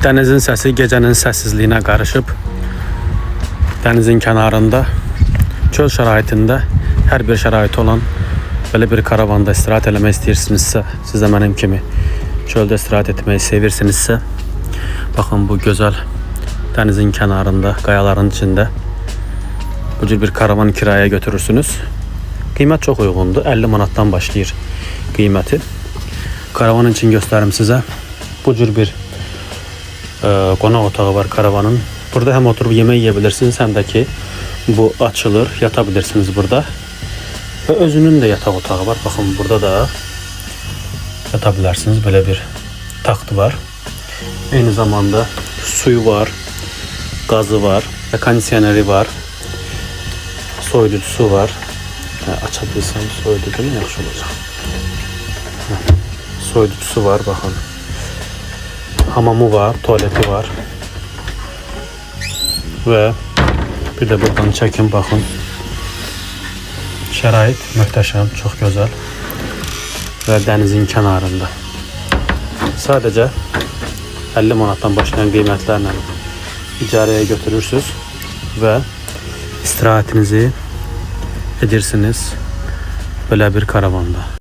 Dənizin səsi gecənin səssizliyinə qarışıb, dənizin kənarında, çöl şəraitində hər bir şəraiti olan belə bir karavanda istirahət eləmək istəyirsinizsə, siz də mənim kimi çöldə istirahət etməyi sevirsinizsə, baxın bu gözəl dənizin kənarında, qayaların içində bu cür bir karavan kiraya götürürsünüz. Qiymət çox uyğundur. 50 manatdan başlayır qiyməti. Karavan için göstərim sizə. Bu cür bir qonaq otağı var karavanın. Burada hem oturup yemək yiyebilirsiniz, hem de ki bu açılır, yatabilirsiniz burada. Ve özünün de yatak otağı var. Bakın burada da yatabilirsiniz. Böyle bir taxtı var. Aynı zamanda suyu var, gazı var ve kondisyoneri var. Soyuducusu var. Açabilsem soyuducu mu yaxşı olacaq? Soyuducusu var, bakın. Hamamı var, tuvaleti var. Ve bir de buradan çekin, bakın. Şərait möhtəşəm, çox gözəl. Və dənizin kənarında. Sadəcə 50 manatdan başlayan qiymətlərlə icarəyə götürürsünüz və istirahətinizi edirsiniz belə bir karavanda.